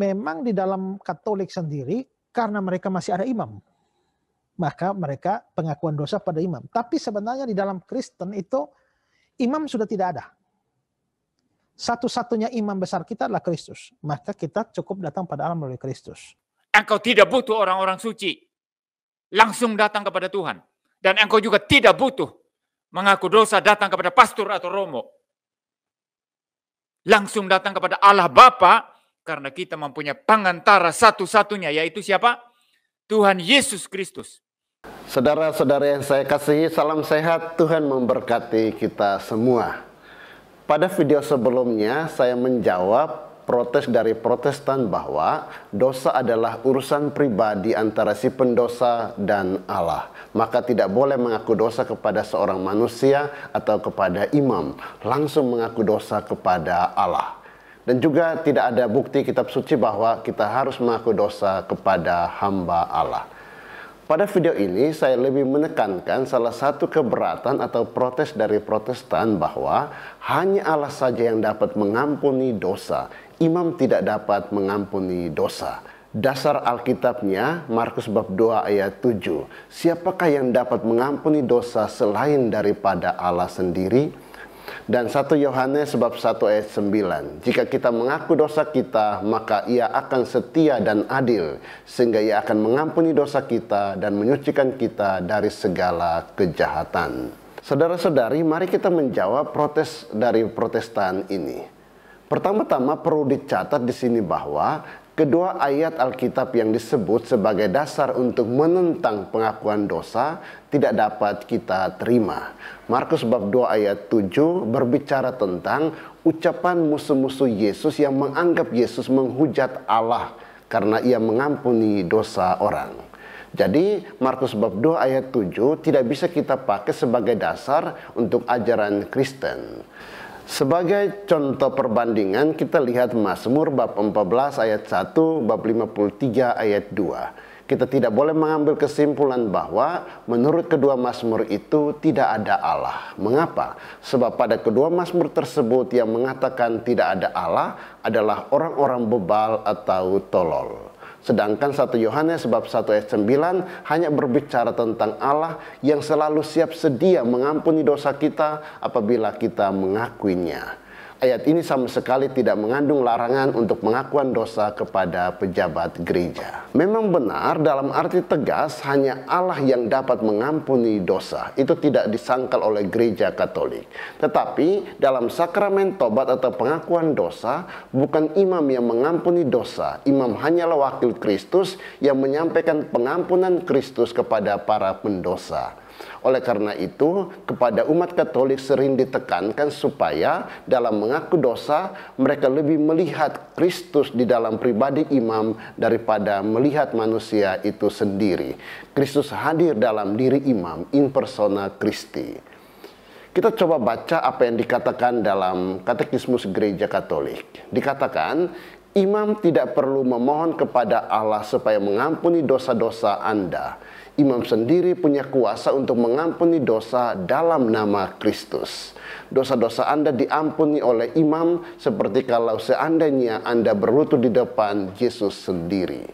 memang di dalam Katolik sendiri, karena mereka masih ada imam, maka mereka pengakuan dosa pada imam. Tapi sebenarnya di dalam Kristen itu, imam sudah tidak ada. Satu-satunya imam besar kita adalah Kristus. Maka kita cukup datang pada Allah melalui Kristus. Engkau tidak butuh orang-orang suci. Langsung datang kepada Tuhan. Dan engkau juga tidak butuh mengaku dosa datang kepada pastor atau romo. Langsung datang kepada Allah Bapa, karena kita mempunyai pengantara satu-satunya, yaitu siapa? Tuhan Yesus Kristus. Saudara-saudara yang saya kasihi, salam sehat, Tuhan memberkati kita semua. Pada video sebelumnya saya menjawab protes dari Protestan bahwa dosa adalah urusan pribadi antara si pendosa dan Allah. Maka tidak boleh mengaku dosa kepada seorang manusia atau kepada imam, langsung mengaku dosa kepada Allah. Dan juga tidak ada bukti kitab suci bahwa kita harus mengaku dosa kepada hamba Allah. Pada video ini saya lebih menekankan salah satu keberatan atau protes dari Protestan bahwa hanya Allah saja yang dapat mengampuni dosa. Imam tidak dapat mengampuni dosa. Dasar Alkitabnya, Markus bab 2 ayat 7. Siapakah yang dapat mengampuni dosa selain daripada Allah sendiri? Dan 1 Yohanes bab 1 ayat 9. Jika kita mengaku dosa kita, maka Ia akan setia dan adil, sehingga Ia akan mengampuni dosa kita dan menyucikan kita dari segala kejahatan. Saudara-saudari, mari kita menjawab protes dari Protestan ini. Pertama-tama perlu dicatat di sini bahwa kedua ayat Alkitab yang disebut sebagai dasar untuk menentang pengakuan dosa tidak dapat kita terima. Markus bab 2 ayat 7 berbicara tentang ucapan musuh-musuh Yesus yang menganggap Yesus menghujat Allah karena Ia mengampuni dosa orang. Jadi Markus bab 2 ayat 7 tidak bisa kita pakai sebagai dasar untuk ajaran Kristen. Sebagai contoh perbandingan, kita lihat Mazmur bab 14 ayat 1, bab 53 ayat 2. Kita tidak boleh mengambil kesimpulan bahwa menurut kedua Mazmur itu tidak ada Allah. Mengapa? Sebab pada kedua Mazmur tersebut yang mengatakan tidak ada Allah adalah orang-orang bebal atau tolol. Sedangkan 1 Yohanes bab 1 ayat 9 hanya berbicara tentang Allah yang selalu siap sedia mengampuni dosa kita apabila kita mengakuinya. Ayat ini sama sekali tidak mengandung larangan untuk pengakuan dosa kepada pejabat gereja. Memang benar dalam arti tegas hanya Allah yang dapat mengampuni dosa. Itu tidak disangkal oleh gereja Katolik. Tetapi dalam sakramen tobat atau pengakuan dosa, bukan imam yang mengampuni dosa. Imam hanyalah wakil Kristus yang menyampaikan pengampunan Kristus kepada para pendosa. Oleh karena itu, kepada umat Katolik sering ditekankan supaya dalam mengaku dosa, mereka lebih melihat Kristus di dalam pribadi imam daripada melihat manusia itu sendiri. Kristus hadir dalam diri imam, in persona Christi. Kita coba baca apa yang dikatakan dalam Katekismus Gereja Katolik. Dikatakan, imam tidak perlu memohon kepada Allah supaya mengampuni dosa-dosa Anda. Imam sendiri punya kuasa untuk mengampuni dosa dalam nama Kristus. Dosa-dosa Anda diampuni oleh imam seperti kalau seandainya Anda berlutut di depan Yesus sendiri.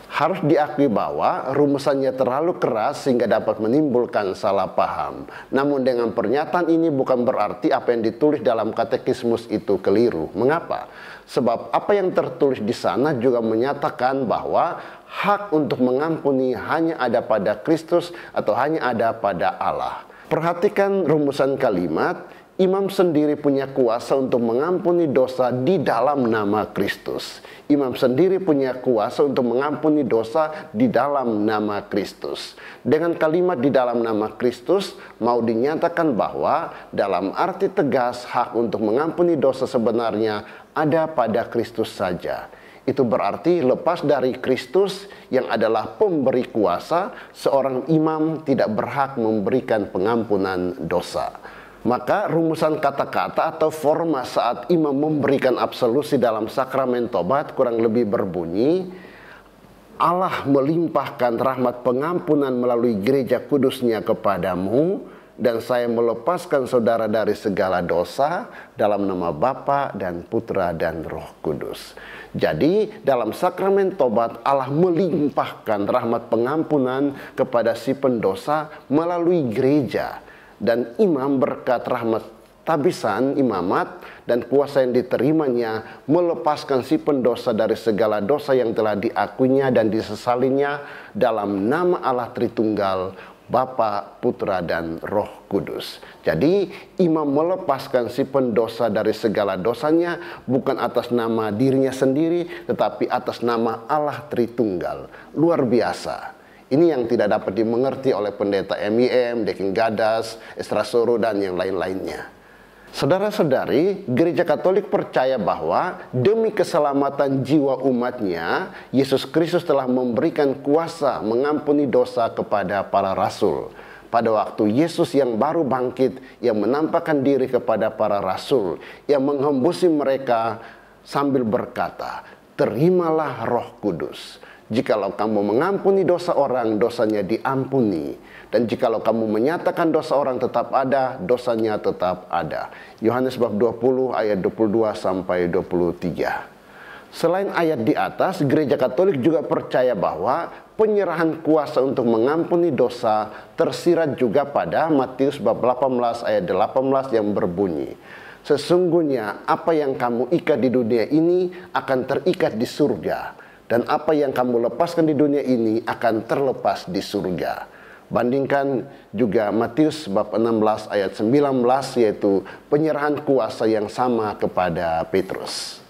Harus diakui bahwa rumusannya terlalu keras sehingga dapat menimbulkan salah paham. Namun dengan pernyataan ini bukan berarti apa yang ditulis dalam katekismus itu keliru. Mengapa? Sebab apa yang tertulis di sana juga menyatakan bahwa hak untuk mengampuni hanya ada pada Kristus atau hanya ada pada Allah. Perhatikan rumusan kalimat, imam sendiri punya kuasa untuk mengampuni dosa di dalam nama Kristus. Imam sendiri punya kuasa untuk mengampuni dosa di dalam nama Kristus. Dengan kalimat di dalam nama Kristus, mau dinyatakan bahwa dalam arti tegas hak untuk mengampuni dosa sebenarnya ada pada Kristus saja. Itu berarti lepas dari Kristus yang adalah pemberi kuasa, seorang imam tidak berhak memberikan pengampunan dosa. Maka rumusan kata-kata atau forma saat imam memberikan absolusi dalam sakramen tobat kurang lebih berbunyi, Allah melimpahkan rahmat pengampunan melalui gereja kudusnya kepadamu, dan saya melepaskan saudara dari segala dosa dalam nama Bapa dan Putra dan Roh Kudus. Jadi dalam sakramen tobat Allah melimpahkan rahmat pengampunan kepada si pendosa melalui gereja, dan imam berkat rahmat tabisan imamat dan kuasa yang diterimanya melepaskan si pendosa dari segala dosa yang telah diakuinya dan disesalinya dalam nama Allah Tritunggal, Bapa, Putra, dan Roh Kudus. Jadi imam melepaskan si pendosa dari segala dosanya bukan atas nama dirinya sendiri, tetapi atas nama Allah Tritunggal. Luar biasa. Ini yang tidak dapat dimengerti oleh pendeta MIM, Deking Gadas, Estrasoro, dan yang lain-lainnya. Saudara-saudari, Gereja Katolik percaya bahwa demi keselamatan jiwa umatnya, Yesus Kristus telah memberikan kuasa mengampuni dosa kepada para rasul. Pada waktu Yesus yang baru bangkit, yang menampakkan diri kepada para rasul, yang menghembusi mereka sambil berkata, "Terimalah Roh Kudus. Jikalau kamu mengampuni dosa orang, dosanya diampuni. Dan jikalau kamu menyatakan dosa orang tetap ada, dosanya tetap ada." Yohanes bab 20 ayat 22 sampai 23. Selain ayat di atas, Gereja Katolik juga percaya bahwa penyerahan kuasa untuk mengampuni dosa tersirat juga pada Matius bab 18 ayat 18 yang berbunyi, "Sesungguhnya apa yang kamu ikat di dunia ini akan terikat di surga, dan apa yang kamu lepaskan di dunia ini akan terlepas di surga." Bandingkan juga Matius bab 16 ayat 19, yaitu penyerahan kuasa yang sama kepada Petrus.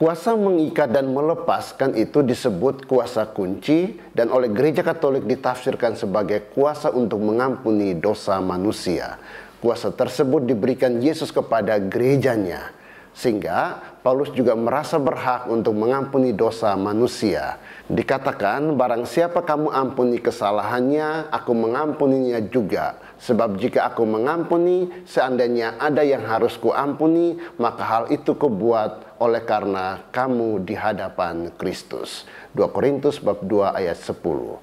Kuasa mengikat dan melepaskan itu disebut kuasa kunci, dan oleh Gereja Katolik ditafsirkan sebagai kuasa untuk mengampuni dosa manusia. Kuasa tersebut diberikan Yesus kepada gerejanya, sehingga Paulus juga merasa berhak untuk mengampuni dosa manusia. Dikatakan, "Barang siapa kamu ampuni kesalahannya, aku mengampuninya juga. Sebab jika aku mengampuni, seandainya ada yang harus kuampuni, maka hal itu kubuat oleh karena kamu di hadapan Kristus." 2 Korintus bab 2 ayat 10.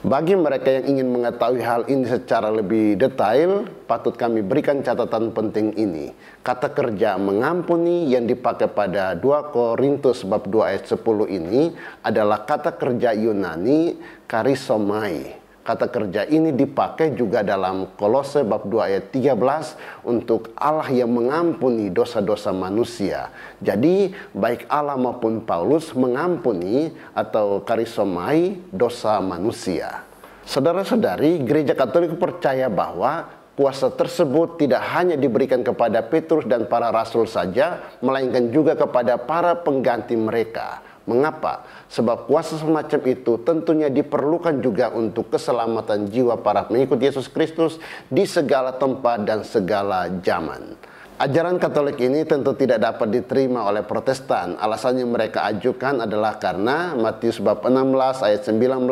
Bagi mereka yang ingin mengetahui hal ini secara lebih detail, patut kami berikan catatan penting ini. Kata kerja mengampuni yang dipakai pada 2 Korintus bab 2 ayat 10 ini adalah kata kerja Yunani karisomai. Kata kerja ini dipakai juga dalam Kolose bab 2 ayat 13 untuk Allah yang mengampuni dosa-dosa manusia. Jadi baik Allah maupun Paulus mengampuni atau karisomai dosa manusia. Saudara-saudari, Gereja Katolik percaya bahwa kuasa tersebut tidak hanya diberikan kepada Petrus dan para rasul saja, melainkan juga kepada para pengganti mereka. Mengapa? Sebab kuasa semacam itu tentunya diperlukan juga untuk keselamatan jiwa para pengikut Yesus Kristus di segala tempat dan segala zaman. Ajaran Katolik ini tentu tidak dapat diterima oleh Protestan. Alasannya mereka ajukan adalah karena Matius bab 16 ayat 19,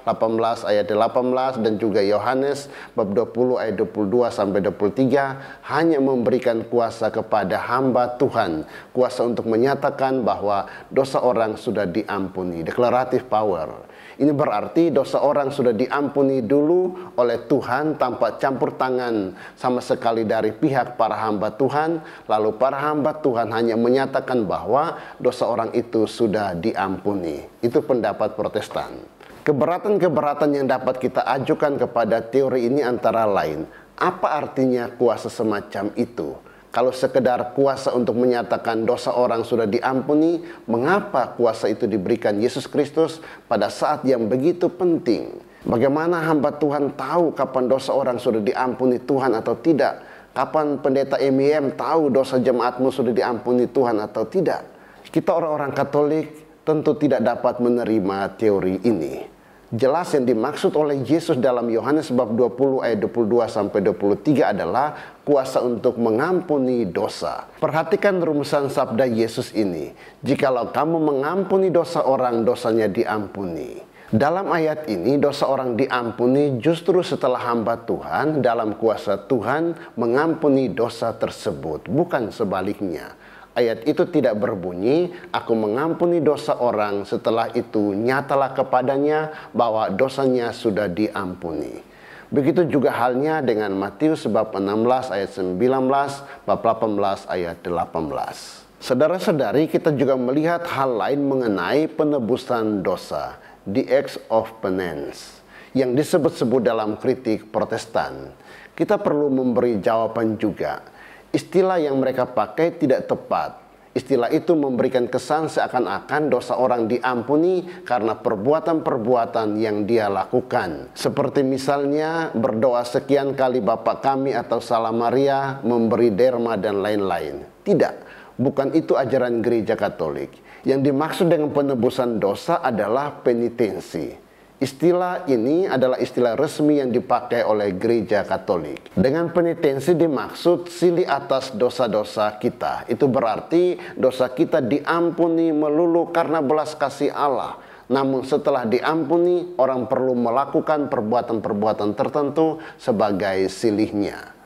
18 ayat 18, dan juga Yohanes bab 20 ayat 22 sampai 23 hanya memberikan kuasa kepada hamba Tuhan, kuasa untuk menyatakan bahwa dosa orang sudah diampuni, declarative power. Ini berarti dosa orang sudah diampuni dulu oleh Tuhan tanpa campur tangan sama sekali dari pihak para hamba Tuhan. Lalu para hamba Tuhan hanya menyatakan bahwa dosa orang itu sudah diampuni. Itu pendapat Protestan. Keberatan-keberatan yang dapat kita ajukan kepada teori ini antara lain, apa artinya kuasa semacam itu? Kalau sekedar kuasa untuk menyatakan dosa orang sudah diampuni, mengapa kuasa itu diberikan Yesus Kristus pada saat yang begitu penting? Bagaimana hamba Tuhan tahu kapan dosa orang sudah diampuni Tuhan atau tidak? Kapan pendeta MIM tahu dosa jemaatmu sudah diampuni Tuhan atau tidak? Kita orang-orang Katolik tentu tidak dapat menerima teori ini. Jelas yang dimaksud oleh Yesus dalam Yohanes bab 20 ayat 22 sampai 23 adalah kuasa untuk mengampuni dosa. Perhatikan rumusan sabda Yesus ini. Jikalau kamu mengampuni dosa orang, dosanya diampuni. Dalam ayat ini dosa orang diampuni justru setelah hamba Tuhan dalam kuasa Tuhan mengampuni dosa tersebut, bukan sebaliknya. Ayat itu tidak berbunyi, aku mengampuni dosa orang, setelah itu nyatalah kepadanya bahwa dosanya sudah diampuni. Begitu juga halnya dengan Matius bab 16 ayat 19, bab 18 ayat 18. Saudara-saudari, kita juga melihat hal lain mengenai penebusan dosa, the acts of penance, yang disebut-sebut dalam kritik Protestan. Kita perlu memberi jawaban juga. Istilah yang mereka pakai tidak tepat. Istilah itu memberikan kesan seakan-akan dosa orang diampuni karena perbuatan-perbuatan yang dia lakukan. Seperti misalnya berdoa sekian kali Bapa kami atau Salam Maria, memberi derma dan lain-lain. Tidak. Bukan itu ajaran gereja Katolik. Yang dimaksud dengan penebusan dosa adalah penitensi. Istilah ini adalah istilah resmi yang dipakai oleh gereja Katolik. Dengan penitensi dimaksud silih atas dosa-dosa kita. Itu berarti dosa kita diampuni melulu karena belas kasih Allah. Namun setelah diampuni, orang perlu melakukan perbuatan-perbuatan tertentu sebagai silihnya.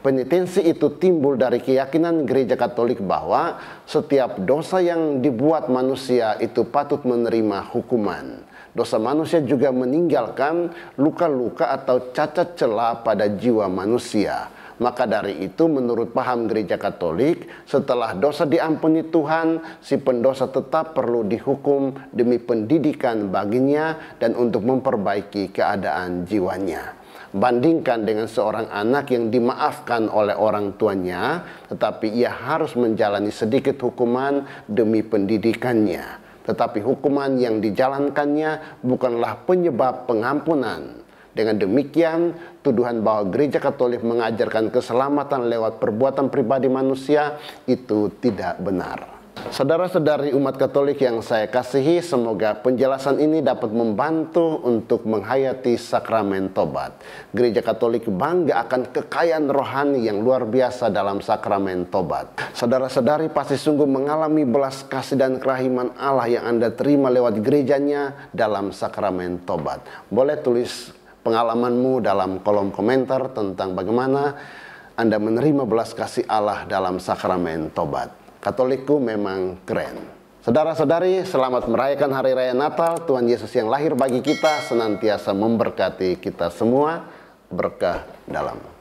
Penitensi itu timbul dari keyakinan gereja Katolik bahwa setiap dosa yang dibuat manusia itu patut menerima hukuman. Dosa manusia juga meninggalkan luka-luka atau cacat celah pada jiwa manusia. Maka dari itu menurut paham gereja Katolik, setelah dosa diampuni Tuhan, si pendosa tetap perlu dihukum demi pendidikan baginya dan untuk memperbaiki keadaan jiwanya. Bandingkan dengan seorang anak yang dimaafkan oleh orang tuanya, tetapi ia harus menjalani sedikit hukuman demi pendidikannya. Tetapi hukuman yang dijalankannya bukanlah penyebab pengampunan. Dengan demikian, tuduhan bahwa gereja Katolik mengajarkan keselamatan lewat perbuatan pribadi manusia itu tidak benar. Saudara-saudari umat Katolik yang saya kasihi, semoga penjelasan ini dapat membantu untuk menghayati sakramen tobat. Gereja Katolik bangga akan kekayaan rohani yang luar biasa dalam sakramen tobat. Saudara-saudari pasti sungguh mengalami belas kasih dan kerahiman Allah yang Anda terima lewat gerejanya dalam sakramen tobat. Boleh tulis pengalamanmu dalam kolom komentar tentang bagaimana Anda menerima belas kasih Allah dalam sakramen tobat. Katolikku memang keren. Saudara-saudari, selamat merayakan Hari Raya Natal. Tuhan Yesus yang lahir bagi kita senantiasa memberkati kita semua. Berkah dalam.